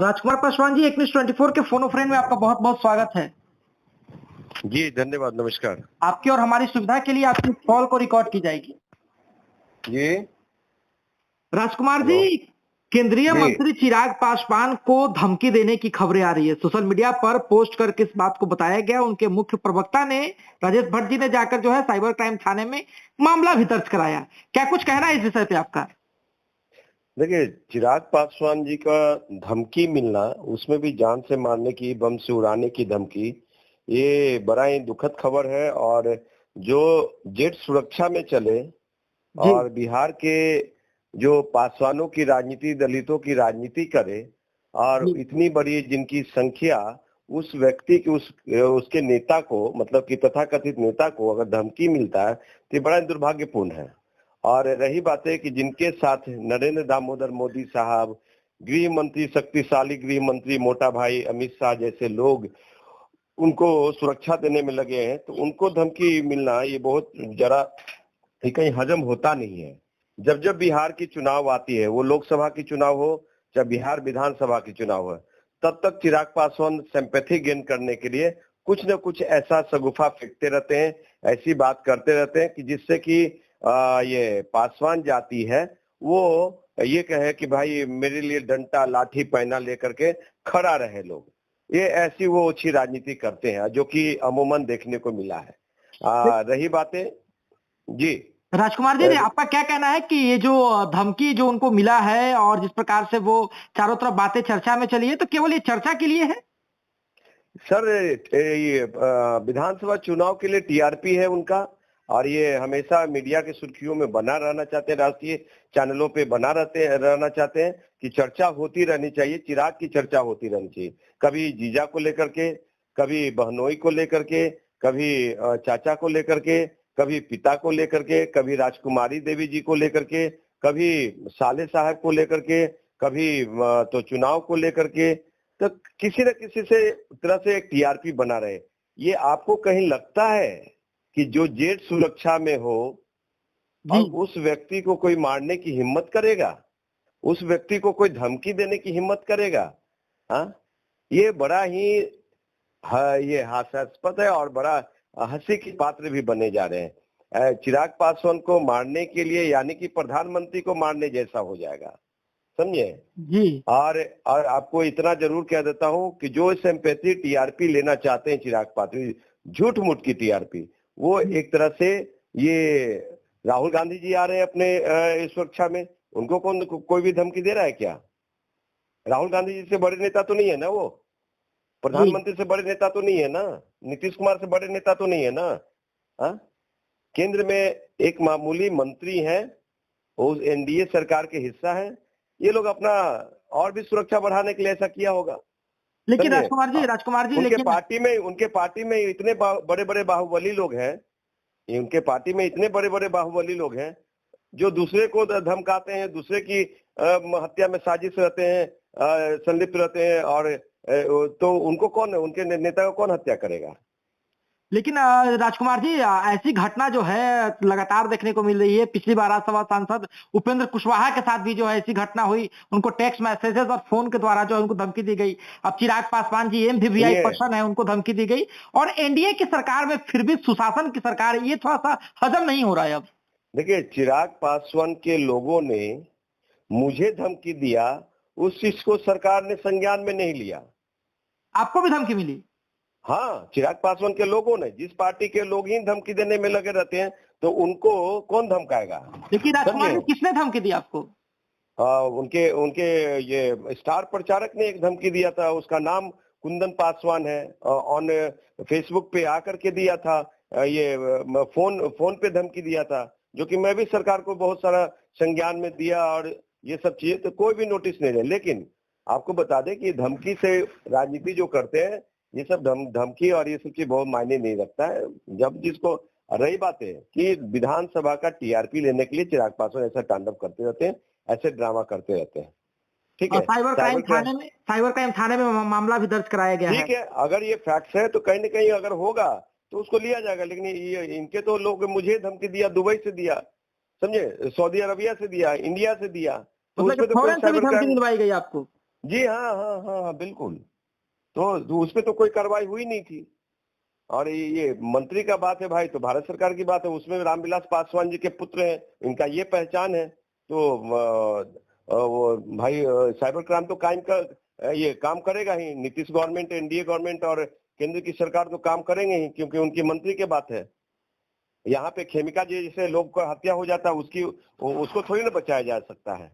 राजकुमार पासवान जी, एक न्यूज 24 के phone friend में आपका बहुत बहुत स्वागत है। जी धन्यवाद, नमस्कार। आपकी और हमारी सुविधा के लिए आपकी कॉल को रिकॉर्ड की जाएगी। जी राजकुमार जी, केंद्रीय जी। मंत्री चिराग पासवान को धमकी देने की खबरें आ रही है। सोशल मीडिया पर पोस्ट करके इस बात को बताया गया। उनके मुख्य प्रवक्ता ने राजेश भट्ट जी ने जाकर जो है साइबर क्राइम थाने में मामला भी दर्ज कराया। क्या कुछ कहना है इस विषय पे आपका? देखिए, चिराग पासवान जी का धमकी मिलना, उसमें भी जान से मारने की, बम से उड़ाने की धमकी, ये बड़ा ही दुखद खबर है। और जो जेट सुरक्षा में चले और बिहार के जो पासवानों की राजनीति, दलितों की राजनीति करे, और इतनी बड़ी जिनकी संख्या, उस व्यक्ति की, उसके नेता को, मतलब कि तथाकथित नेता को अगर धमकी मिलता है तो ये बड़ा दुर्भाग्यपूर्ण है। और रही बात है कि जिनके साथ नरेंद्र दामोदर मोदी साहब, गृह मंत्री, शक्तिशाली गृह मंत्री मोटा भाई अमित शाह जैसे लोग उनको सुरक्षा देने में लगे हैं, तो उनको धमकी मिलना ये बहुत जरा कहीं हजम होता नहीं है। जब जब बिहार की चुनाव आती है, वो लोकसभा की चुनाव हो चाहे बिहार विधानसभा की चुनाव हो, तब तक चिराग पासवान सिंपैथी गेन करने के लिए कुछ न कुछ ऐसा शगुफा फेंकते रहते हैं, ऐसी बात करते रहते हैं कि जिससे कि ये पासवान जाति है वो ये कहे कि भाई मेरे लिए डंडा लाठी पैना लेकर के खड़ा रहे लोग। ये ऐसी वो अच्छी राजनीति करते हैं जो कि अमूमन देखने को मिला है। रही बातें जी राजकुमार जी, आपका क्या कहना है कि ये जो धमकी जो उनको मिला है और जिस प्रकार से वो चारों तरफ बातें चर्चा में चली है, तो केवल ये चर्चा के लिए है? सर, ये विधानसभा चुनाव के लिए टीआरपी है उनका, और ये हमेशा मीडिया के सुर्खियों में बना रहना चाहते हैं, राष्ट्रीय चैनलों पे रहना चाहते हैं कि चर्चा होती रहनी चाहिए, चिराग की चर्चा होती रहनी चाहिए। कभी जीजा को लेकर के, कभी बहनोई को लेकर के, कभी चाचा को लेकर के, कभी पिता को लेकर के, कभी राजकुमारी देवी जी को लेकर के, कभी साले साहब को लेकर के, कभी तो चुनाव को लेकर के, तो किसी न किसी से तरह से एक टीआरपी बना रहे। ये आपको कहीं लगता है कि जो जेट सुरक्षा में हो और उस व्यक्ति को कोई मारने की हिम्मत करेगा, उस व्यक्ति को कोई धमकी देने की हिम्मत करेगा? ये बड़ा ही ये हास्यास्पद है और बड़ा हंसी की पात्र भी बने जा रहे हैं। चिराग पासवान को मारने के लिए यानी कि प्रधानमंत्री को मारने जैसा हो जाएगा, समझे जी। और आपको इतना जरूर कह देता हूं कि जो सिंपैथी टीआरपी लेना चाहते हैं चिराग पासवान, झूठ मूठ की टीआरपी, वो एक तरह से ये राहुल गांधी जी आ रहे हैं अपने सुरक्षा में, उनको कोई भी धमकी दे रहा है क्या? राहुल गांधी जी से बड़े नेता तो नहीं है ना, वो प्रधानमंत्री से बड़े नेता तो नहीं है ना, नीतीश कुमार से बड़े नेता तो नहीं है ना। केंद्र में एक मामूली मंत्री है, उस एनडीए सरकार के हिस्सा है। ये लोग अपना और भी सुरक्षा बढ़ाने के लिए ऐसा किया होगा। लेकिन राजकुमार जी उनके पार्टी में इतने बड़े बड़े बाहुबली लोग हैं, उनके पार्टी में इतने बड़े बड़े बाहुबली लोग हैं जो दूसरे को धमकाते हैं, दूसरे की हत्या में साजिश रहते हैं, संलिप्त रहते हैं, और तो उनको कौन, उनके नेता को कौन हत्या करेगा? लेकिन राजकुमार जी, ऐसी घटना जो है लगातार देखने को मिल रही है। पिछली बार राज्यसभा सांसद उपेंद्र कुशवाहा के साथ भी जो है ऐसी घटना हुई, उनको टेक्स्ट मैसेजेस और फोन के द्वारा जो है उनको धमकी दी गई। अब चिराग पासवान जी एमवीवीआई पर्सन है, उनको धमकी दी गई, और एनडीए की सरकार में फिर भी सुशासन की सरकार है। ये थोड़ा सा हजम नहीं हो रहा है अब। देखिए, चिराग पासवान के लोगों ने मुझे धमकी दिया, उस चीज को सरकार ने संज्ञान में नहीं लिया। आपको भी धमकी मिली? हाँ, चिराग पासवान के लोगों ने, जिस पार्टी के लोग ही धमकी देने में लगे रहते हैं, तो उनको कौन धमकाएगा? लेकिन राजकुमार जी, किसने धमकी दी आपको? उनके ये स्टार प्रचारक ने एक धमकी दिया था, उसका नाम कुंदन पासवान है, ऑन फेसबुक पे आकर के दिया था, ये फोन पे धमकी दिया था, जो कि मैं भी सरकार को बहुत सारा संज्ञान में दिया, और ये सब चीजें तो कोई भी नोटिस नहीं है। लेकिन आपको बता दें कि धमकी से राजनीति जो करते हैं, ये सब धमकी और ये सब चीज बहुत मायने नहीं रखता है। जब जिसको रही बात है कि विधानसभा का टीआरपी लेने के लिए चिराग पासवान ऐसा तांडव करते रहते हैं, ऐसे ड्रामा करते रहते हैं। ठीक है, साइबर क्राइम थाने में मामला भी दर्ज कराया गया है। ठीक है, अगर ये फैक्ट्स है तो कहीं ना कहीं अगर होगा तो उसको लिया जाएगा। लेकिन ये इनके तो लोग, मुझे धमकी दिया, दुबई से दिया, समझे, सऊदी अरबिया से दिया, इंडिया से दिया, तो उसमें तो कोई साइबर क्राइम दिलवाई गई आपको? जी हाँ, हाँ, हाँ, हाँ, बिल्कुल। तो उस पे तो कोई कार्रवाई हुई नहीं थी। और ये मंत्री का बात है भाई, तो भारत सरकार की बात है, उसमें रामविलास पासवान जी के पुत्र हैं, इनका ये पहचान है। तो वो भाई साइबर क्राइम तो ये काम करेगा ही। नीतीश गवर्नमेंट, एनडीए गवर्नमेंट और केंद्र की सरकार तो काम करेंगे ही, क्योंकि उनकी मंत्री के बात है। यहाँ पे खेमिका जी जैसे लोग का हत्या हो जाता है, उसको थोड़ी ना बचाया जा सकता है।